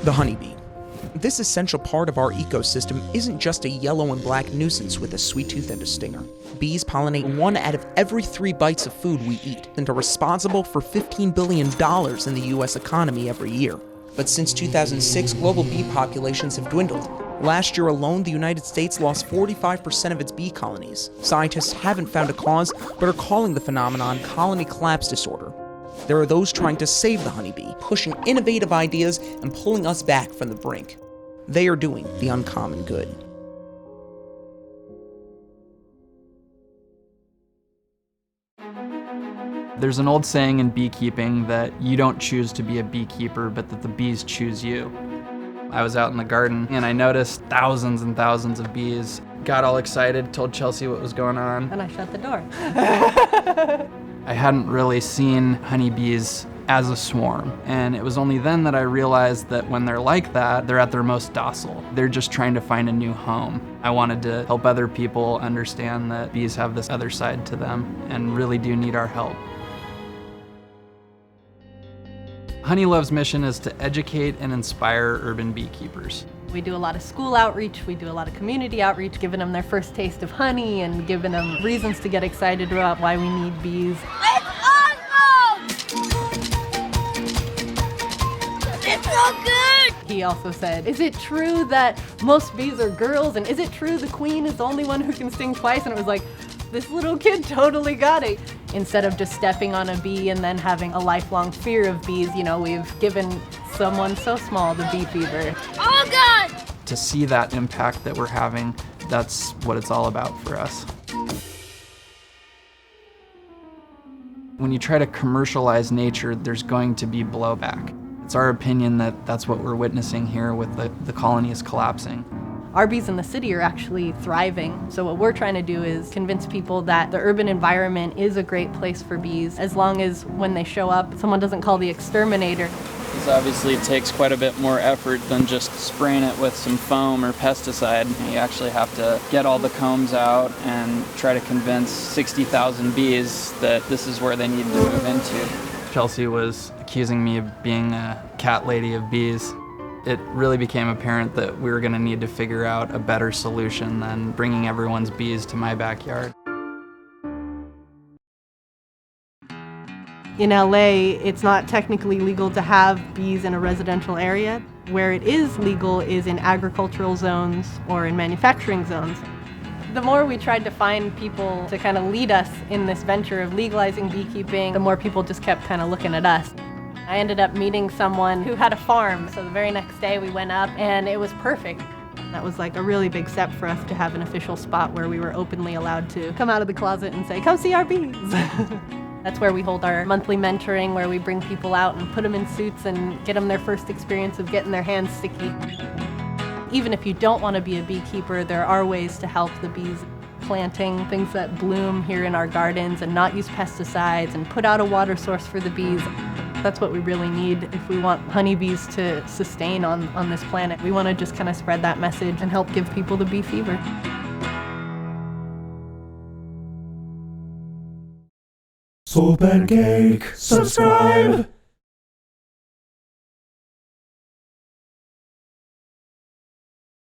The honeybee. This essential part of our ecosystem isn't just a yellow and black nuisance with a sweet tooth and a stinger. Bees pollinate 1 out of every 3 bites of food we eat and are responsible for $15 billion in the US economy every year. But since 2006, global bee populations have dwindled. Last year alone, the United States lost 45% of its bee colonies. Scientists haven't found a cause, but are calling the phenomenon colony collapse disorder. There are those trying to save the honeybee, pushing innovative ideas and pulling us back from the brink. They are doing the uncommon good. There's an old saying in beekeeping that you don't choose to be a beekeeper, but that the bees choose you. I was out in the garden and I noticed thousands and thousands of bees. Got all excited, told Chelsea what was going on. And I shut the door. I hadn't really seen honeybees as a swarm, and it was only then that I realized that when they're like that, they're at their most docile. They're just trying to find a new home. I wanted to help other people understand that bees have this other side to them and really do need our help. Honeylove's mission is to educate and inspire urban beekeepers. We do a lot of school outreach, we do a lot of community outreach, giving them their first taste of honey and giving them reasons to get excited about why we need bees. It's awesome! It's so good! He also said, is it true that most bees are girls? And is it true the queen is the only one who can sting twice? And it was like, this little kid totally got it. Instead of just stepping on a bee and then having a lifelong fear of bees, you know, we've given someone so small the bee fever. Oh God! To see that impact that we're having, that's what it's all about for us. When you try to commercialize nature, there's going to be blowback. It's our opinion that that's what we're witnessing here with the colonies collapsing. Our bees in the city are actually thriving. So what we're trying to do is convince people that the urban environment is a great place for bees, as long as when they show up, someone doesn't call the exterminator. This obviously takes quite a bit more effort than just spraying it with some foam or pesticide. You actually have to get all the combs out and try to convince 60,000 bees that this is where they need to move into. Chelsea was accusing me of being a cat lady of bees. It really became apparent that we were going to need to figure out a better solution than bringing everyone's bees to my backyard. In LA, it's not technically legal to have bees in a residential area. Where it is legal is in agricultural zones or in manufacturing zones. The more we tried to find people to kind of lead us in this venture of legalizing beekeeping, the more people just kept kind of looking at us. I ended up meeting someone who had a farm, so the very next day we went up and it was perfect. That was like a really big step for us to have an official spot where we were openly allowed to come out of the closet and say, come see our bees. That's where we hold our monthly mentoring, where we bring people out and put them in suits and get them their first experience of getting their hands sticky. Even if you don't want to be a beekeeper, there are ways to help the bees. Planting things that bloom here in our gardens and not use pesticides and put out a water source for the bees. That's what we really need if we want honeybees to sustain on this planet. We want to just kind of spread that message and help give people the bee fever. SoulPancake, subscribe!